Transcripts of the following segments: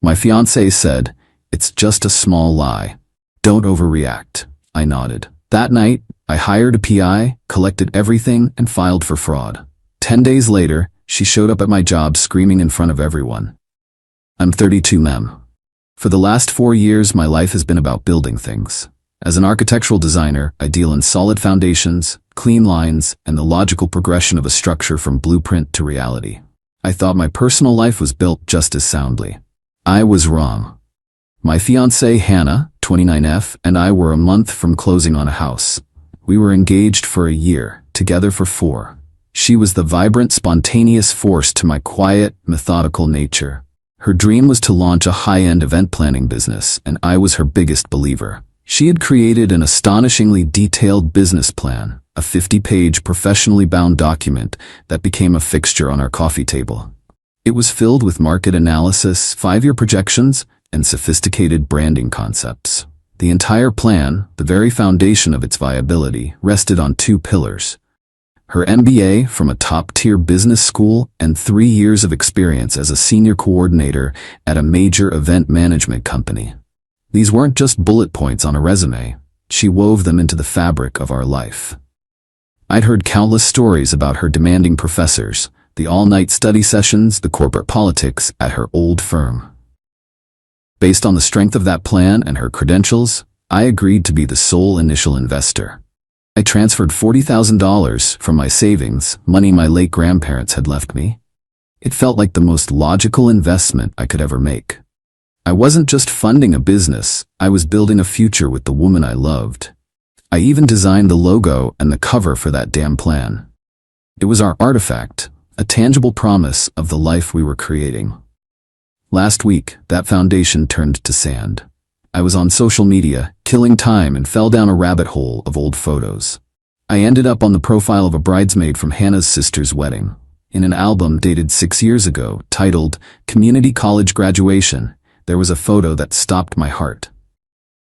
My fiancé said, "It's just a small lie. Don't overreact." I nodded. That night, I hired a PI, collected everything, and filed for fraud. 10 days later, she showed up at my job screaming in front of everyone. I'm 32, ma'am. For the last 4 years, my life has been about building things. As an architectural designer, I deal in solid foundations, clean lines, and the logical progression of a structure from blueprint to reality. I thought my personal life was built just as soundly. I was wrong. My fiancée, Hannah, 29F, and I were a month from closing on a house. We were engaged for a year, together for 4. She was the vibrant, spontaneous force to my quiet, methodical nature. Her dream was to launch a high-end event planning business, and I was her biggest believer. She had created an astonishingly detailed business plan, a 50-page professionally bound document that became a fixture on our coffee table. It was filled with market analysis, 5-year projections, and sophisticated branding concepts. The entire plan, the very foundation of its viability, rested on 2 pillars: her MBA from a top-tier business school and 3 years of experience as a senior coordinator at a major event management company. These weren't just bullet points on a resume. She wove them into the fabric of our life. I'd heard countless stories about her demanding professors, the all-night study sessions, the corporate politics at her old firm. Based on the strength of that plan and her credentials, I agreed to be the sole initial investor. I transferred $40,000 from my savings, money my late grandparents had left me. It felt like the most logical investment I could ever make. I wasn't just funding a business, I was building a future with the woman I loved. I even designed the logo and the cover for that damn plan. It was our artifact, a tangible promise of the life we were creating. Last week, that foundation turned to sand. I was on social media, killing time, and fell down a rabbit hole of old photos. I ended up on the profile of a bridesmaid from Hannah's sister's wedding. In an album dated 6 years ago, titled Community College Graduation, there was a photo that stopped my heart.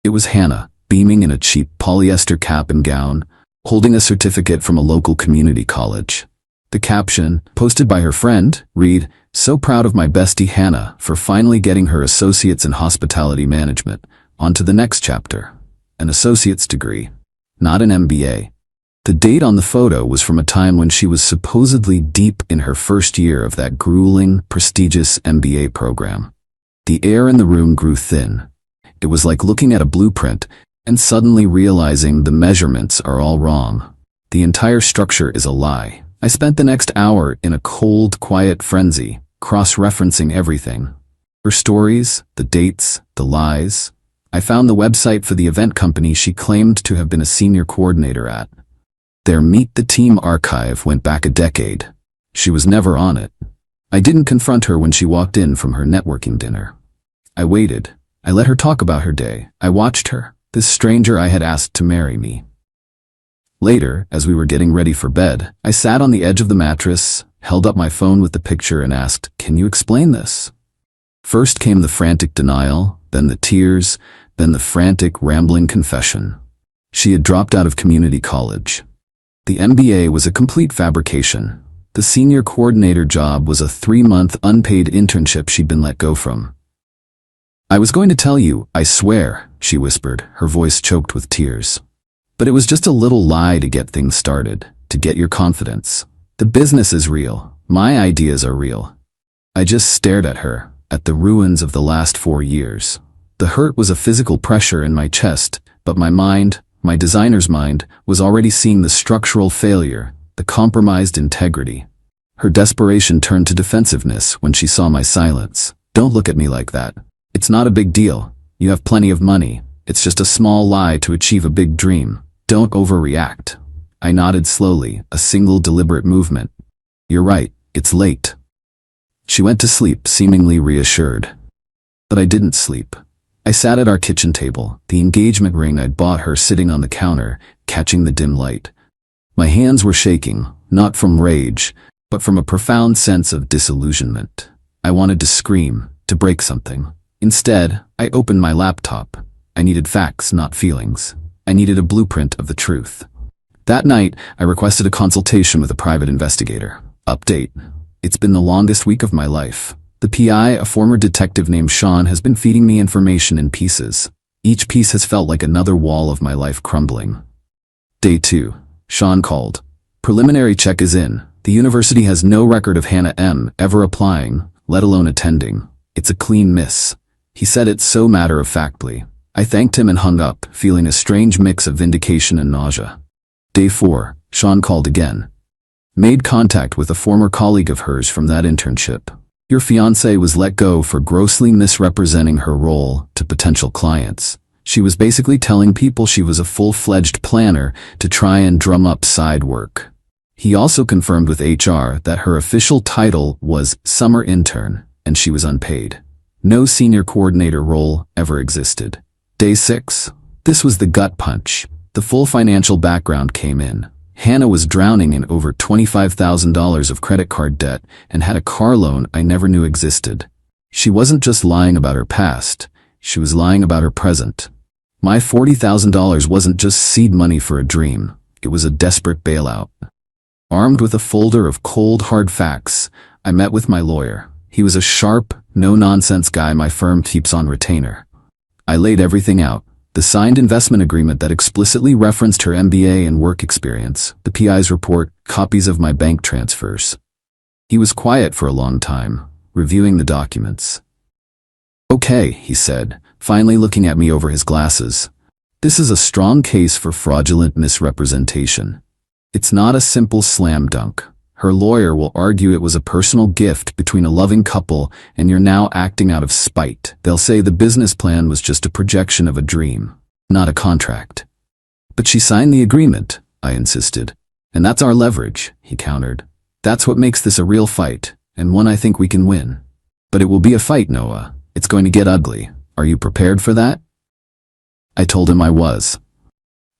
It was Hannah, beaming in a cheap polyester cap and gown, holding a certificate from a local community college. The caption, posted by her friend, read, "So proud of my bestie Hannah for finally getting her associate's in hospitality management. On to the next chapter." An associate's degree, not an MBA. The date on the photo was from a time when she was supposedly deep in her first year of that grueling, prestigious MBA program. The air in the room grew thin. It was like looking at a blueprint and suddenly realizing the measurements are all wrong. The entire structure is a lie. I spent the next hour in a cold, quiet frenzy, cross-referencing everything. Her stories, the dates, the lies. I found the website for the event company she claimed to have been a senior coordinator at. Their Meet the Team archive went back a decade. She was never on it. I didn't confront her when she walked in from her networking dinner. I waited. I let her talk about her day. I watched her, this stranger I had asked to marry me. Later, as we were getting ready for bed, I sat on the edge of the mattress, held up my phone with the picture and asked, "Can you explain this?" First came the frantic denial, then the tears, then the frantic, rambling confession. She had dropped out of community college. The MBA was a complete fabrication. The senior coordinator job was a 3-month unpaid internship she'd been let go from. "I was going to tell you, I swear," she whispered, her voice choked with tears. "But it was just a little lie to get things started, to get your confidence. The business is real. My ideas are real." I just stared at her, at the ruins of the last 4 years. The hurt was a physical pressure in my chest, but my mind, my designer's mind, was already seeing the structural failure, the compromised integrity. Her desperation turned to defensiveness when she saw my silence. "Don't look at me like that. It's not a big deal. You have plenty of money. It's just a small lie to achieve a big dream. Don't overreact." I nodded slowly, a single deliberate movement. "You're right, it's late." She went to sleep, seemingly reassured. But I didn't sleep. I sat at our kitchen table, the engagement ring I'd bought her sitting on the counter, catching the dim light. My hands were shaking, not from rage, but from a profound sense of disillusionment. I wanted to scream, to break something. Instead, I opened my laptop. I needed facts, not feelings. I needed a blueprint of the truth. That night, I requested a consultation with a private investigator. Update. It's been the longest week of my life. The PI, a former detective named Sean, has been feeding me information in pieces. Each piece has felt like another wall of my life crumbling. Day 2. Sean called. Preliminary check is in. The university has no record of Hannah M. ever applying, let alone attending. It's a clean miss. He said it so matter-of-factly. I thanked him and hung up, feeling a strange mix of vindication and nausea. Day 4. Sean called again. Made contact with a former colleague of hers from that internship. Your fiancée was let go for grossly misrepresenting her role to potential clients. She was basically telling people she was a full-fledged planner to try and drum up side work. He also confirmed with HR that her official title was summer intern, and she was unpaid. No senior coordinator role ever existed. Day 6. This was the gut punch. The full financial background came in. Hannah was drowning in over $25,000 of credit card debt and had a car loan I never knew existed. She wasn't just lying about her past, she was lying about her present. My $40,000 wasn't just seed money for a dream, it was a desperate bailout. Armed with a folder of cold, hard facts, I met with my lawyer. He was a sharp, no-nonsense guy my firm keeps on retainer. I laid everything out. The signed investment agreement that explicitly referenced her MBA and work experience, the PI's report, copies of my bank transfers. He was quiet for a long time, reviewing the documents. Okay, he said, finally looking at me over his glasses. This is a strong case for fraudulent misrepresentation. It's not a simple slam dunk. Her lawyer will argue it was a personal gift between a loving couple and you're now acting out of spite. They'll say the business plan was just a projection of a dream, not a contract. But she signed the agreement, I insisted. And that's our leverage, he countered. That's what makes this a real fight, and one I think we can win. But it will be a fight, Noah. It's going to get ugly. Are you prepared for that? I told him I was.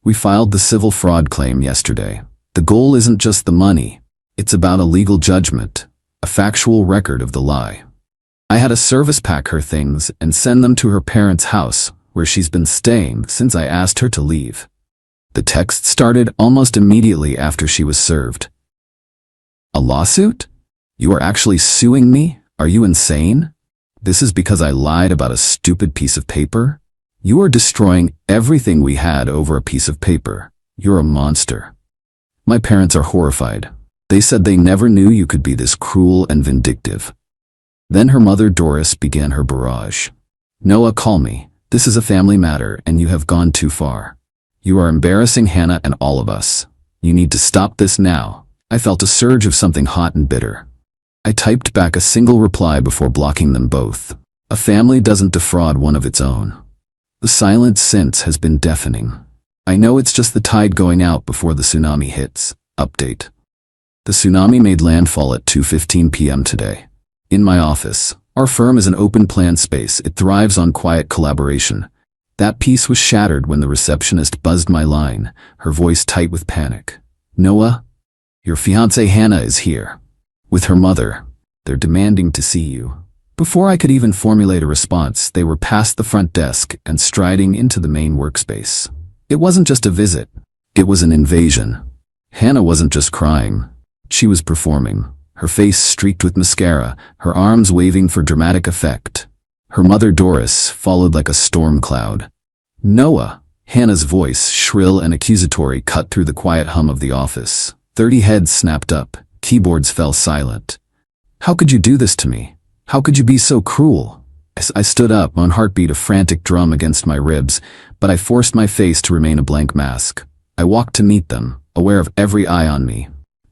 We filed the civil fraud claim yesterday. The goal isn't just the money. It's about a legal judgment, a factual record of the lie. I had a service pack her things and send them to her parents' house, where she's been staying since I asked her to leave. The text started almost immediately after she was served. A lawsuit? You are actually suing me? Are you insane? This is because I lied about a stupid piece of paper? You are destroying everything we had over a piece of paper. You're a monster. My parents are horrified. They said they never knew you could be this cruel and vindictive. Then her mother Doris began her barrage. Noah, call me. This is a family matter and you have gone too far. You are embarrassing Hannah and all of us. You need to stop this now. I felt a surge of something hot and bitter. I typed back a single reply before blocking them both. A family doesn't defraud one of its own. The silence since has been deafening. I know it's just the tide going out before the tsunami hits. Update. The tsunami made landfall at 2:15 p.m. today. In my office, our firm is an open plan space. It thrives on quiet collaboration. That peace was shattered when the receptionist buzzed my line, her voice tight with panic. Noah, your fiancée Hannah is here. With her mother. They're demanding to see you. Before I could even formulate a response, they were past the front desk and striding into the main workspace. It wasn't just a visit. It was an invasion. Hannah wasn't just crying. She was performing, her face streaked with mascara, her arms waving for dramatic effect. Her mother Doris followed like a storm cloud. Noah, Hannah's voice, shrill and accusatory, cut through the quiet hum of the office. 30 heads snapped up, keyboards fell silent. How could you do this to me? How could you be so cruel? I stood up, my heart beat a frantic drum against my ribs, but I forced my face to remain a blank mask. I walked to meet them, aware of every eye on me.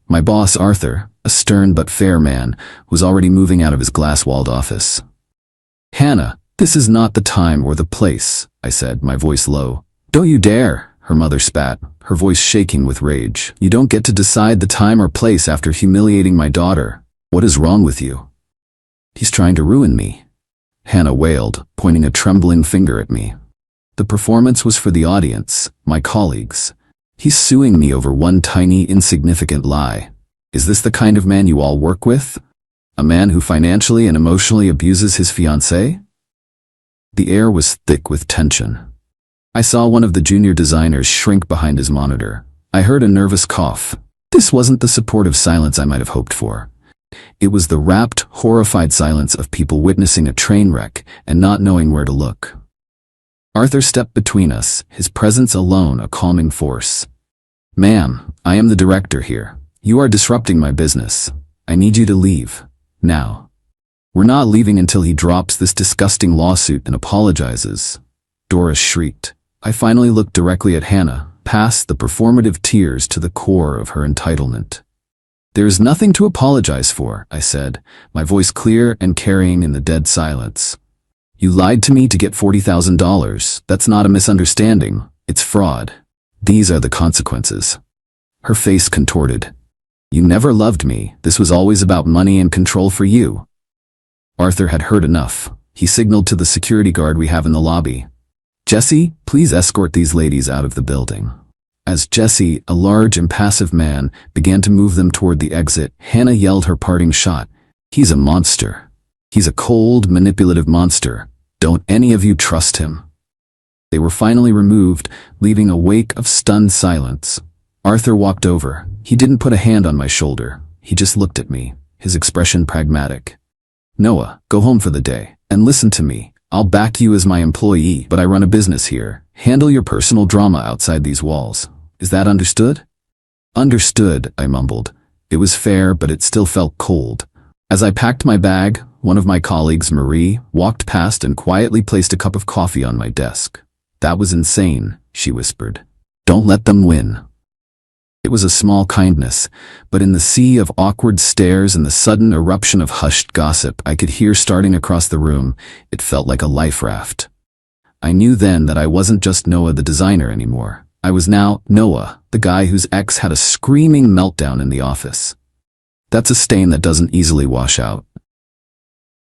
My boss, Arthur, a stern but fair man, was already moving out of his glass-walled office. Hannah, this is not the time or the place, I said, my voice low. Don't you dare, her mother spat, her voice shaking with rage. You don't get to decide the time or place after humiliating my daughter. What is wrong with you? He's trying to ruin me, Hannah wailed, pointing a trembling finger at me. The performance was for the audience, my colleagues. He's suing me over one tiny, insignificant lie. Is this the kind of man you all work with? A man who financially and emotionally abuses his fiancée? The air was thick with tension. I saw one of the junior designers shrink behind his monitor. I heard a nervous cough. This wasn't the supportive silence I might have hoped for. It was the rapt, horrified silence of people witnessing a train wreck and not knowing where to look. Arthur stepped between us, his presence alone a calming force. "Ma'am, I am the director here. You are disrupting my business. I need you to leave. Now." "We're not leaving until he drops this disgusting lawsuit and apologizes," Doris shrieked. I finally looked directly at Hannah, past the performative tears to the core of her entitlement. "There is nothing to apologize for," I said, my voice clear and carrying in the dead silence. "You lied to me to get $40,000. That's not a misunderstanding. It's fraud. These are the consequences." Her face contorted. "You never loved me. This was always about money and control for you." Arthur had heard enough. He signaled to the security guard we have in the lobby. "Jesse, please escort these ladies out of the building." As Jesse, a large, impassive man, began to move them toward the exit, Hannah yelled her parting shot. "He's a monster. He's a cold, manipulative monster. Don't any of you trust him." They were finally removed, leaving a wake of stunned silence. Arthur walked over. He didn't put a hand on my shoulder. He just looked at me, his expression pragmatic. "Noah, go home for the day, and listen to me. I'll back you as my employee, but I run a business here. Handle your personal drama outside these walls. Is that understood?" "Understood," I mumbled. It was fair, but it still felt cold. As I packed my bag, one of my colleagues, Marie, walked past and quietly placed a cup of coffee on my desk. "That was insane," she whispered. "Don't let them win." It was a small kindness, but in the sea of awkward stares and the sudden eruption of hushed gossip I could hear starting across the room, it felt like a life raft. I knew then that I wasn't just Noah the designer anymore. I was now Noah, the guy whose ex had a screaming meltdown in the office. That's a stain that doesn't easily wash out.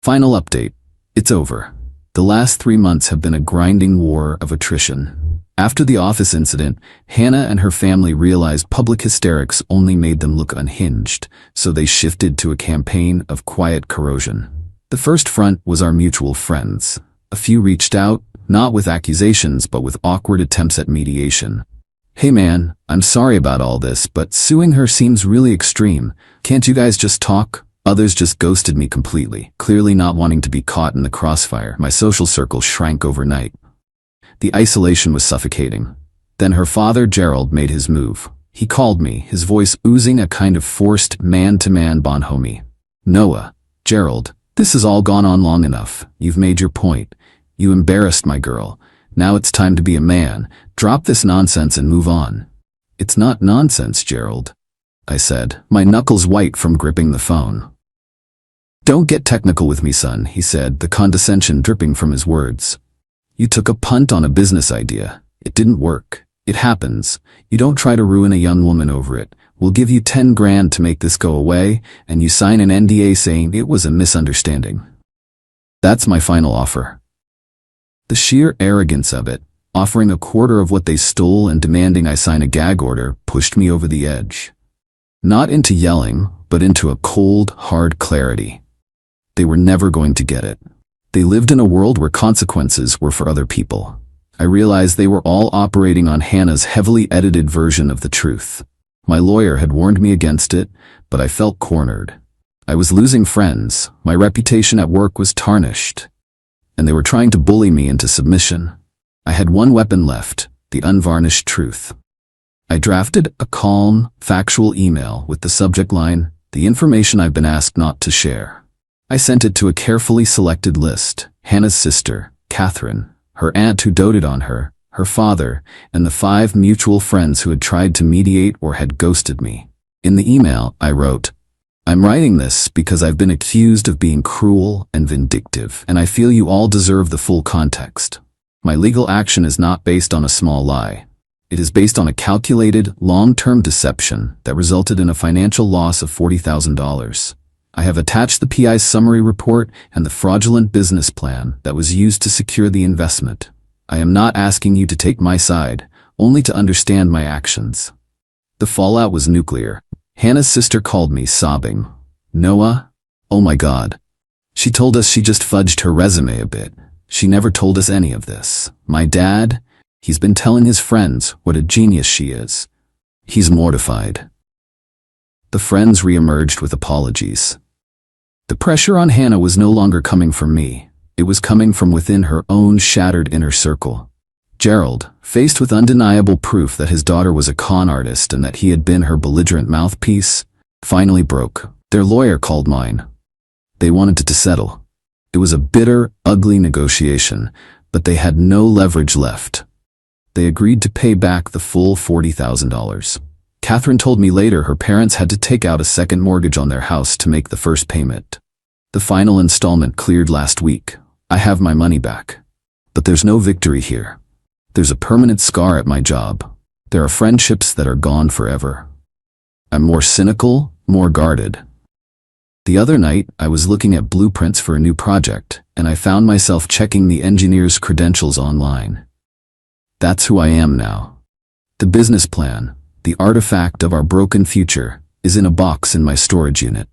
Final update. It's over. The last 3 months have been a grinding war of attrition. After the office incident, Hannah and her family realized public hysterics only made them look unhinged, so they shifted to a campaign of quiet corrosion. The first front was our mutual friends. A few reached out, not with accusations but with awkward attempts at mediation. "Hey man, I'm sorry about all this, but suing her seems really extreme. Can't you guys just talk?" Others just ghosted me completely, clearly not wanting to be caught in the crossfire. My social circle shrank overnight. The isolation was suffocating. Then her father, Gerald, made his move. He called me, his voice oozing a kind of forced man-to-man bonhomie. "Noah, Gerald, this has all gone on long enough. You've made your point. You embarrassed my girl. Now it's time to be a man. Drop this nonsense and move on." "It's not nonsense, Gerald," I said, my knuckles white from gripping the phone. "Don't get technical with me, son," he said, the condescension dripping from his words. "You took a punt on a business idea. It didn't work. It happens. You don't try to ruin a young woman over it. We'll give you 10 grand to make this go away, and you sign an NDA saying it was a misunderstanding. That's my final offer." The sheer arrogance of it, offering a quarter of what they stole and demanding I sign a gag order, pushed me over the edge. Not into yelling, but into a cold, hard clarity. They were never going to get it. They lived in a world where consequences were for other people. I realized they were all operating on Hannah's heavily edited version of the truth. My lawyer had warned me against it, but I felt cornered. I was losing friends, my reputation at work was tarnished, and they were trying to bully me into submission. I had one weapon left, the unvarnished truth. I drafted a calm, factual email with the subject line, "The information I've been asked not to share." I sent it to a carefully selected list: Hannah's sister, Catherine, her aunt who doted on her, her father, and the 5 mutual friends who had tried to mediate or had ghosted me. In the email, I wrote, "I'm writing this because I've been accused of being cruel and vindictive, and I feel you all deserve the full context. My legal action is not based on a small lie. It is based on a calculated, long-term deception that resulted in a financial loss of $40,000. I have attached the PI's summary report and the fraudulent business plan that was used to secure the investment. I am not asking you to take my side, only to understand my actions." The fallout was nuclear. Hannah's sister called me, sobbing. "Noah? Oh my God. She told us she just fudged her resume a bit. She never told us any of this. My dad, he's been telling his friends what a genius she is. He's mortified." The friends reemerged with apologies. The pressure on Hannah was no longer coming from me. It was coming from within her own shattered inner circle. Gerald, faced with undeniable proof that his daughter was a con artist and that he had been her belligerent mouthpiece, finally broke. Their lawyer called mine. They wanted to settle. It was a bitter, ugly negotiation, but they had no leverage left. They agreed to pay back the full $40,000. Catherine told me later her parents had to take out a second mortgage on their house to make the first payment. The final installment cleared last week. I have my money back. But there's no victory here. There's a permanent scar at my job. There are friendships that are gone forever. I'm more cynical, more guarded. The other night, I was looking at blueprints for a new project, and I found myself checking the engineer's credentials online. That's who I am now. The business plan, the artifact of our broken future, is in a box in my storage unit.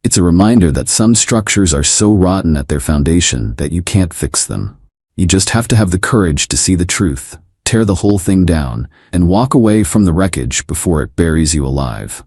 It's a reminder that some structures are so rotten at their foundation that you can't fix them. You just have to have the courage to see the truth, tear the whole thing down, and walk away from the wreckage before it buries you alive.